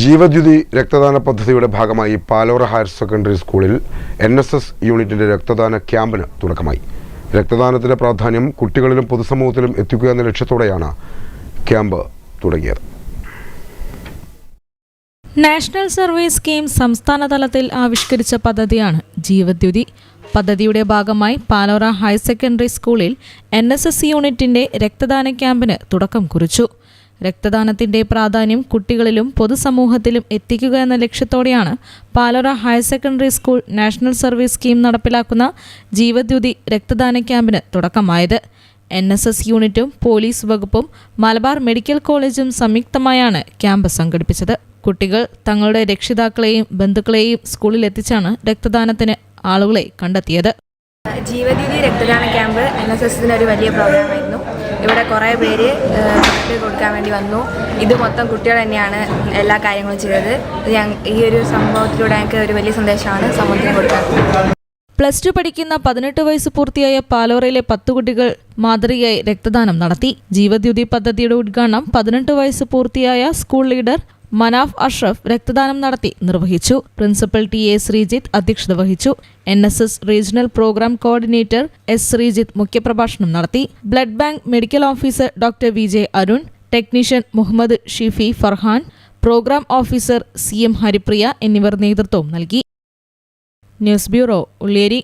ജീവദ്യുതി രക്തദാന പദ്ധതിയുടെ ഭാഗമായി പാലോറ ഹയർ സെക്കൻഡറി സ്കൂളിൽ NSS യൂണിറ്റിന്റെ രക്തദാന ക്യാമ്പിന് തുടക്കമായി. രക്തദാനത്തിന്റെ പ്രാധാന്യം കുട്ടികളിലും പൊതുസമൂഹത്തിലും എത്തിക്കുക എന്ന ലക്ഷ്യത്തോടെയാണ് ക്യാമ്പ് തുടങ്ങിയത്. നാഷണൽ സർവീസ് സ്കീം സംസ്ഥാന തലത്തിൽ ആവിഷ്കരിച്ച പദ്ധതിയാണ് ജീവദ്യുതി. പദ്ധതിയുടെ ഭാഗമായി പാലോറ ഹയർ സെക്കൻഡറി സ്കൂളിൽ NSS യൂണിറ്റിന്റെ രക്തദാന ക്യാമ്പിന് തുടക്കം കുറിച്ചു. രക്തദാനത്തിന്റെ പ്രാധാന്യം കുട്ടികളിലും പൊതുസമൂഹത്തിലും എത്തിക്കുക എന്ന ലക്ഷ്യത്തോടെയാണ് Palora higher secondary school national service scheme നടപ്പിലാക്കുന്ന ജീവദ്യുതി രക്തദാന ക്യാമ്പിന് തുടക്കമായത്. NSS യൂണിറ്റും പോലീസ് വകുപ്പും മലബാർ മെഡിക്കൽ കോളേജും സംയുക്തമായാണ് ക്യാമ്പ് സംഘടിപ്പിച്ചത്. കുട്ടികൾ തങ്ങളുടെ രക്ഷിതാക്കളെയും ബന്ധുക്കളെയും സ്കൂളിൽ എത്തിച്ചാണ് രക്തദാനത്തിന് ആളുകളെ കണ്ടെത്തിയത്. ജീവദ്യുതി രക്തദാന ക്യാമ്പ് NSSന്റെ ഒരു വലിയ പ്രോഗ്രാമായിരുന്നു. ഇവിടെ കുറേ പേര് ബ്ലഡ് കൊടുക്കാൻ വേണ്ടി വന്നു. ഇത് മൊത്തം കുട്ടികൾ തന്നെയാണ് എല്ലാ കാര്യങ്ങളും ചെയ്തത്. ഈ ഒരു സംഭവത്തിലൂടെ ഞങ്ങൾക്ക് ഒരു വലിയ സന്ദേശമാണ് സമൂഹത്തിന് കൊടുക്കുന്നത്. +2 പഠിക്കുന്ന 18 വയസ്സ് പൂർത്തിയായ പാലോറയിലെ 10 കുട്ടികൾ മാതൃകയായി രക്തദാനം നടത്തി. ജീവദ്യുതി പദ്ധതിയുടെ ഉദ്ഘാടനം 18 വയസ്സ് പൂർത്തിയായ സ്കൂൾ ലീഡർ മനാഫ് അഷ്റഫ് രക്തദാനം നടത്തി നിർവഹിച്ചു. പ്രിൻസിപ്പൽ TA ശ്രീജിത്ത് അധ്യക്ഷത വഹിച്ചു. NSS regional programme coordinator S Sreejith മുഖ്യപ്രഭാഷണം നടത്തി. Blood bank medical officer doctor VJ Arun, technician Muhammad Shifi Farhan, programme officer CM Haripriya എന്നിവർ നേതൃത്വം നൽകി. News bureau, Ulliyeri.